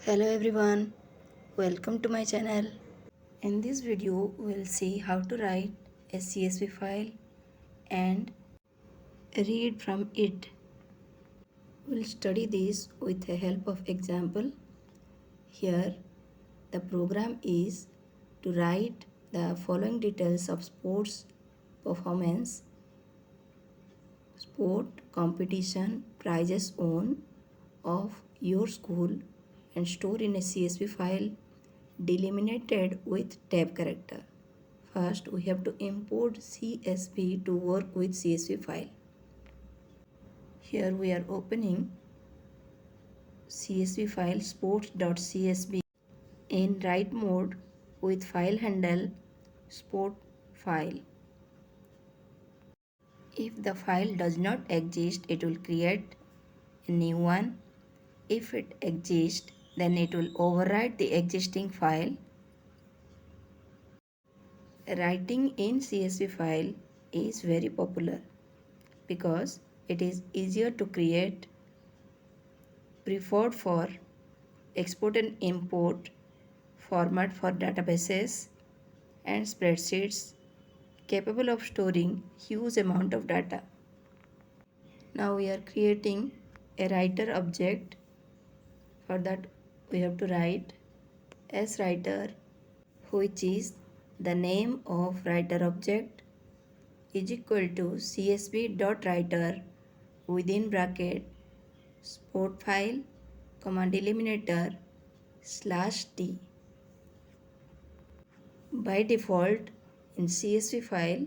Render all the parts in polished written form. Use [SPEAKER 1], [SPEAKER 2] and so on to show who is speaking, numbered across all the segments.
[SPEAKER 1] Hello everyone, welcome to my channel. In this video, we'll see how to write a CSV file and read from it. We'll study this with the help of example. Here, the program is to write the following details of sports performance, sport competition, prizes won of your school and store in a CSV file delimited with tab character. First, we have to import CSV to work with CSV file. Here we are opening CSV file sports.csv in write mode with file handle sport file. If the file does not exist, it will create a new one. If it exists, then it will overwrite the existing file. Writing in CSV file is very popular because it is easier to create, preferred for export and import, format for databases and spreadsheets, capable of storing huge amount of data. Now we are creating a writer object. For that we have to write as writer, which is the name of writer object, is equal to csv.writer within bracket sport file comma delimiter /t. By default in CSV file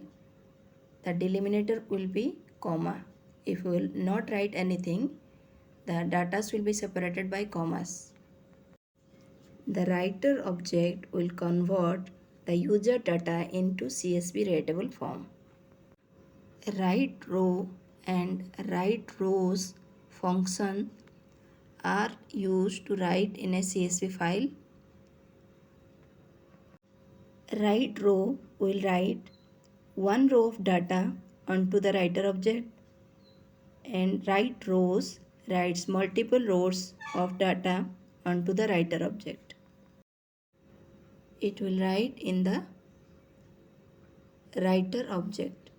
[SPEAKER 1] the delimiter will be comma. If we will not write anything, the data will be separated by commas. The writer object will convert the user data into CSV writable form. Write row and write rows function are used to write in a CSV file. Write row will write one row of data onto the writer object, and write rows writes multiple rows of data onto the writer object. It will write in the writer object.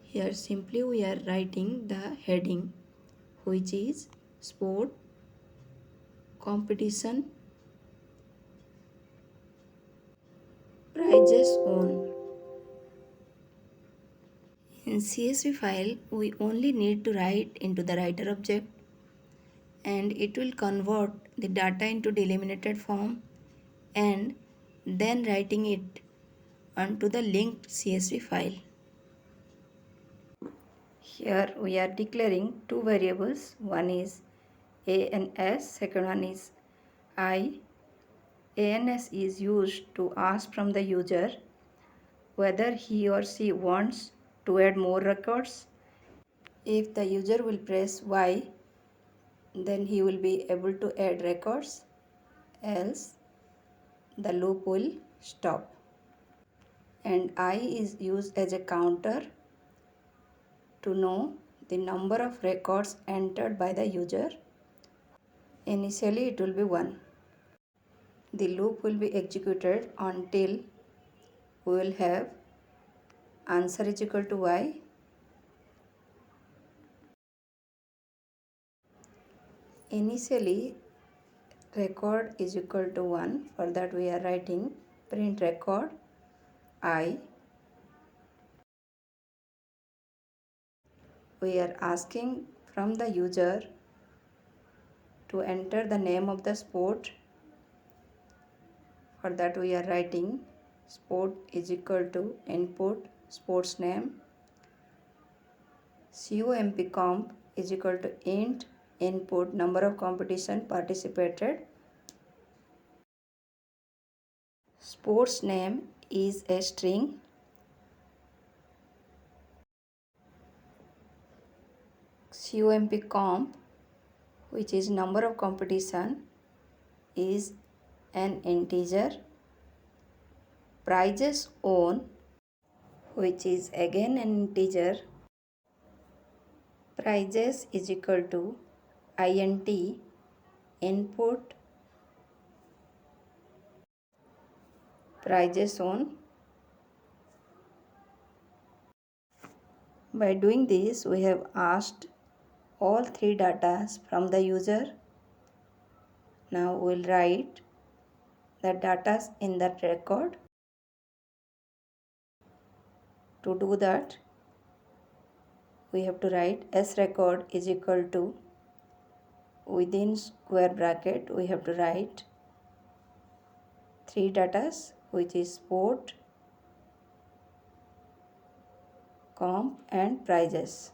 [SPEAKER 1] Here simply we are writing the heading, which is sport competition prizes won. In CSV file, we only need to write into the writer object and it will convert the data into delimited form and then writing it onto the linked CSV file. Here we are declaring two variables. One is A and S, second one is I. ANS is used to ask from the user whether he or she wants to add more records. If the user will press Y, then he will be able to add records, else the loop will stop. And I is used as a counter to know the number of records entered by the user. Initially it will be 1. The loop will be executed until we will have answer is equal to Y. Initially record is equal to 1. For that we are writing print record I. We are asking from the user to enter the name of the sport. For that we are writing sport is equal to input sports name. comp is equal to int input number of competition participated. Sports name is a string. comp, which is number of competition, is an integer. Prizes won, which is again an integer. Prizes is equal to int input prices on. By doing this, we have asked all three data from the user. Now we'll write the data in that record. To do that, we have to write S record is equal to, within square bracket we have to write three datas, which is sport, comp and prices.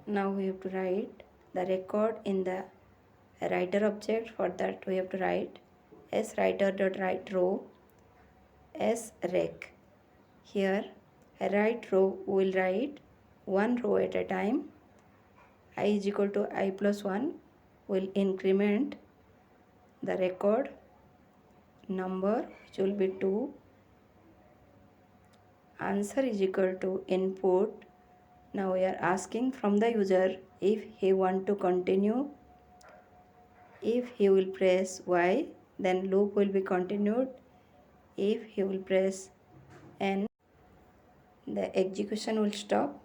[SPEAKER 1] Now we have to write the record in the writer object. For that we have to write s writer dot write row s rec. Here write row will write one row at a time. I is equal to I plus 1 will increment the record number, which will be 2. Answer is equal to input. Now we are asking from the user if he want to continue. If he will press Y, then loop will be continued. If he will press N, the execution will stop.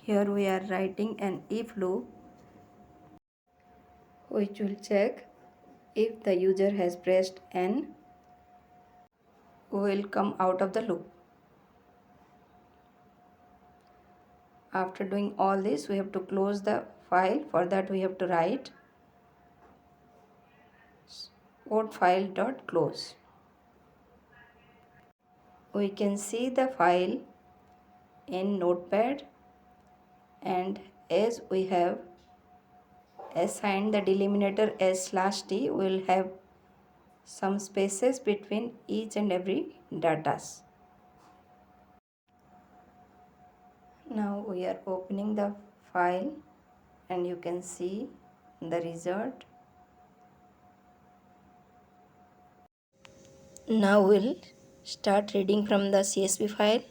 [SPEAKER 1] Here we are writing an if loop, which will check if the user has pressed N, will come out of the loop. After doing all this, we have to close the file. For that we have to write code file dot close. We can see the file in Notepad, and as we have assigned the delimiter s/t, we will have some spaces between each and every datas. Now we are opening the file and you can see the result. Now we'll start reading from the CSV file,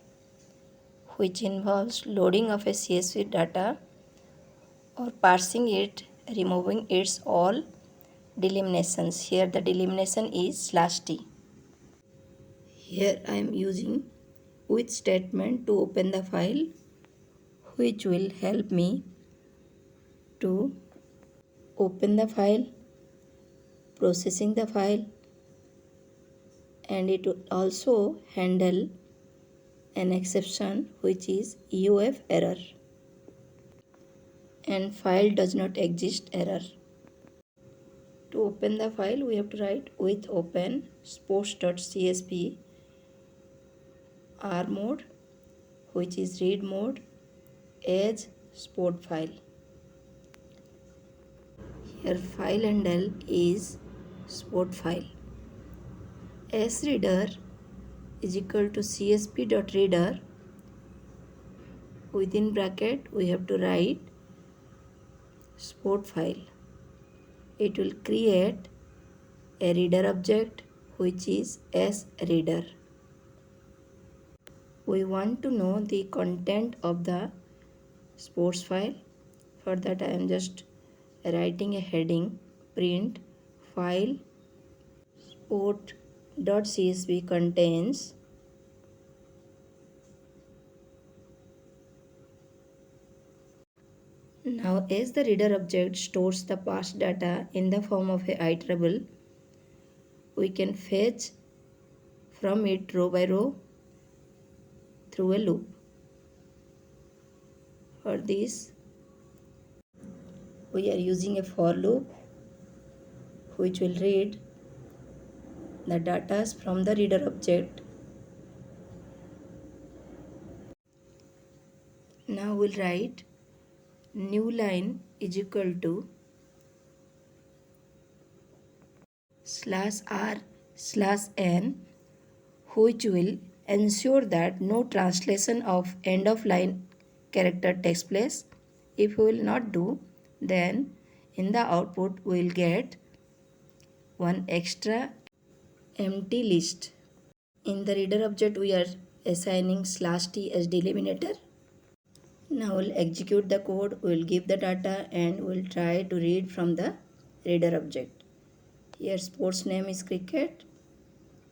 [SPEAKER 1] which involves loading of a CSV data or parsing it, removing its all delimitations. Here the delimitation is /t. Here I am using with statement to open the file, which will help me to open the file, processing the file, and it will also handle an exception, which is EOF error and file does not exist error. To open the file, we have to write with open sports.csv R mode, which is read mode, as sport file. Here file handle is sport file. S reader is equal to csv.reader. Within bracket we have to write sport file. It will create a reader object, which is s reader. We want to know the content of the sports file. For that I am just writing a heading, print file sport.csv contains Now, as the reader object stores the parsed data in the form of a iterable, we can fetch from it row by row through a loop. For this, we are using a for loop, which will read the data from the reader object. Now we'll write new line is equal to /r/n, which will ensure that no translation of end of line character takes place. If we will not do, then in the output we will get one extra empty list. In the reader object, we are assigning /t as delimiter. Now we'll execute the code, we'll give the data and we'll try to read from the reader object. Here sports name is cricket,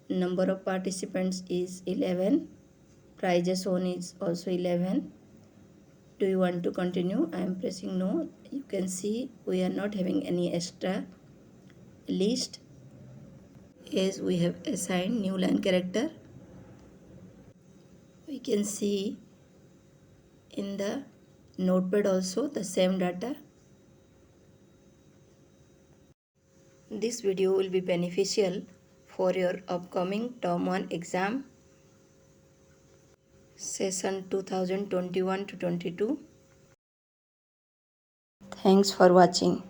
[SPEAKER 1] number of participants is 11, prizes won is also 11. Do you want to continue? I am pressing no. You can see we are not having any extra list as we have assigned new line character. We can see in the notepad also the same data. This video will be beneficial for your upcoming Term 1 exam session 2021 to 22. Thanks for watching.